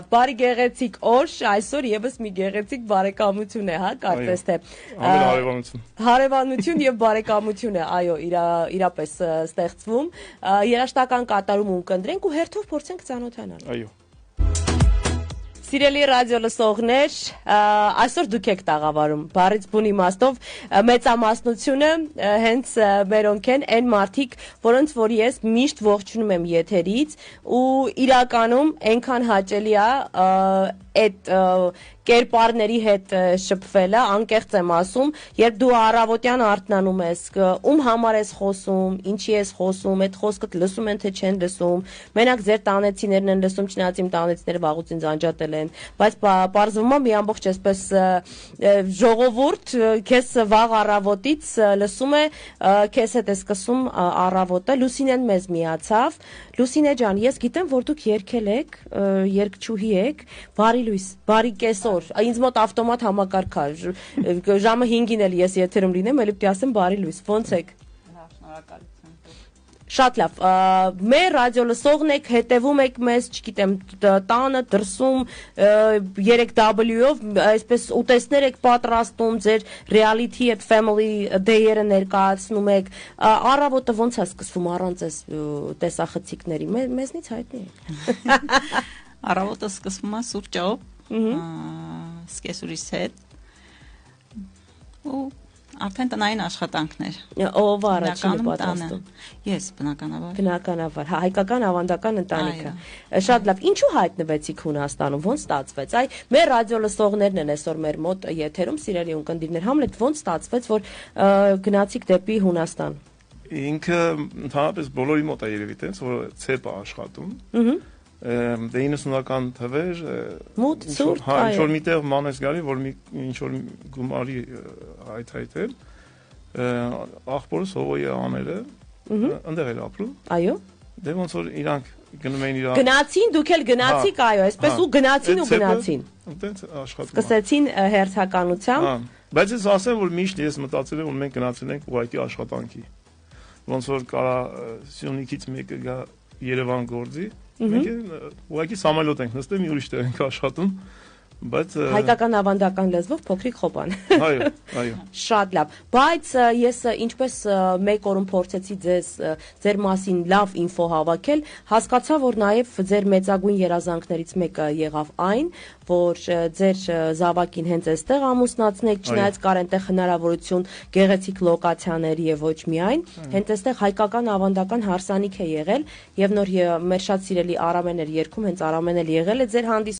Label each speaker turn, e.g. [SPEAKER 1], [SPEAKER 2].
[SPEAKER 1] Բարի գեղեցիկ օր, այսօր եւս մի գեղեցիկ բարեկամություն է, հա, կարծես թե։
[SPEAKER 2] Հարևանություն։
[SPEAKER 1] Հարևանություն եւ բարեկամություն է, այո, իրապես ստեղծվում։ Երաժշտական կատարում ունկնդրենք ու հերթով փորձենք ծանոթանալ։
[SPEAKER 2] Այո։
[SPEAKER 1] Սիրելի ռադիո լսողներ, այսօր դուք եք տաղավարում, բառից բուն իմաստով մեծամասնությունը հենց մերոնք են, այն մարդիկ, որոնց որ ես միշտ ողջունում եմ եթերից ու իրականում այնքան հաճելի է այդ կերպարների հետ շփվելը, անկեղծ եմ ասում, երբ դու առավոտյան արթնանում ես, ում համար ես խոսում, ինչի ես խոսում, այդ խոսքդ լսում են թե չեն լսում, մենակ ձեր տանեցիներն են լսում, չնայած իմ տանեցիները վաղուց ինձ անջատել են, բայց պարզվում է մի ամբողջ այսպես ժողովուրդ քեզ վաղ առավոտից լսում է, քեզ հետ է սկսում առավոտը, Լուսինեն մեզ միացավ, Լուսինե ջան, ես գիտեմ, որ դուք երգել եք, երգչուհի եք, բարի լույս, բարի կեսօր, ինձ մոտ ավտոմատ համակարգ է, ժամը 5-ին էլ ես եթերում լինեմ, ելի պիտի ասեմ բարի լույս, ոնց եք։
[SPEAKER 3] Շնորհակալություն։
[SPEAKER 1] Շատ լավ, մեր ռադիո լսողն եք, հետևում եք մեզ, չգիտեմ, տանը, դրսում, 3W-ով, այսպես ուտեսներ եք պատրաստում, ձեր reality at family day-երը ներկայացնում եք, առավոտը ոնց է սկսվում առանց այս տեսախցիկների, մեզնից հայտնի եք։
[SPEAKER 3] Առավոտը սկսվում է սուրճ ճահով, սկեսուրիս հետ, ու արդեն տնային աշխատանքներ։
[SPEAKER 1] Ով առաջինը պատրաստում։
[SPEAKER 3] Ես բնականաբար։
[SPEAKER 1] Բնականաբար, հայկական ավանդական ընտանիքը։ Շատ լավ, ինչու հայտնվեցիք Հունաստանում, ոնց ստացվեց։ Այ մեր ռադիո լսողներն են այսօր մեր մոտ եթերում, սիրելի ունկնդիրներ, Համլետ, ոնց ստացվեց, որ գնացիք դեպի Հունաստան։
[SPEAKER 2] Ինքը ընդհանրապես բոլորի մոտ է երևի տենց, որ ցեպ է աշխատում։ Դե 90-ական թվեր
[SPEAKER 1] մութ սուրճ,
[SPEAKER 2] այո, ինչ-որ միտեղ մանես գալի, որ ինչ-որ գումարի հայթայթել, աղբորս հողոյի աները, ընդեղ էր ապրում։
[SPEAKER 1] Այո։
[SPEAKER 2] Դե ոնց որ իրանք գնում էին իրար։
[SPEAKER 1] Գնացին, դուք էլ գնացիք, այո, այսպես ու գնացին ու գնացին։
[SPEAKER 2] Տենց աշխատում։
[SPEAKER 1] Սկսեցին հերթականությամբ։
[SPEAKER 2] Բայց ես ասեմ, որ միշտ ես մտածել եմ, որ մենք գնացել ենք ուղղակի աշխատանքի։ Ոնց որ կարա Սյունիքից մեկը գա Երևան գործի, մենք ուղղակի սամալոտ ենք նստել, մի ուրիշ տեղ ենք աշխատում, բայց
[SPEAKER 1] հայկական ավանդական լեզվով փոքրիկ խոպան։
[SPEAKER 2] Այո, այո։
[SPEAKER 1] Շատ լավ, բայց ես ինչպես մեկ օրում փորձեցի ձեր մասին լավ ինֆո հավաքել, հասկացա, որ նաև ձեր մեծագույն երազանքներից մեկը եղավ այն, որ ձեր զավակին հենց այստեղ ամուսնացնեք, չնայած կար այնտեղ հնարավորություն գեղեցիկ լոկացիաների եւ ոչ միայն, հենց այստեղ հայկական ավանդական հարսանիք է եղել եւ նոր մեր շատ սիրելի Արամեն էր երգում, հենց Արամեն էլ եղել է ձեր հանդիսում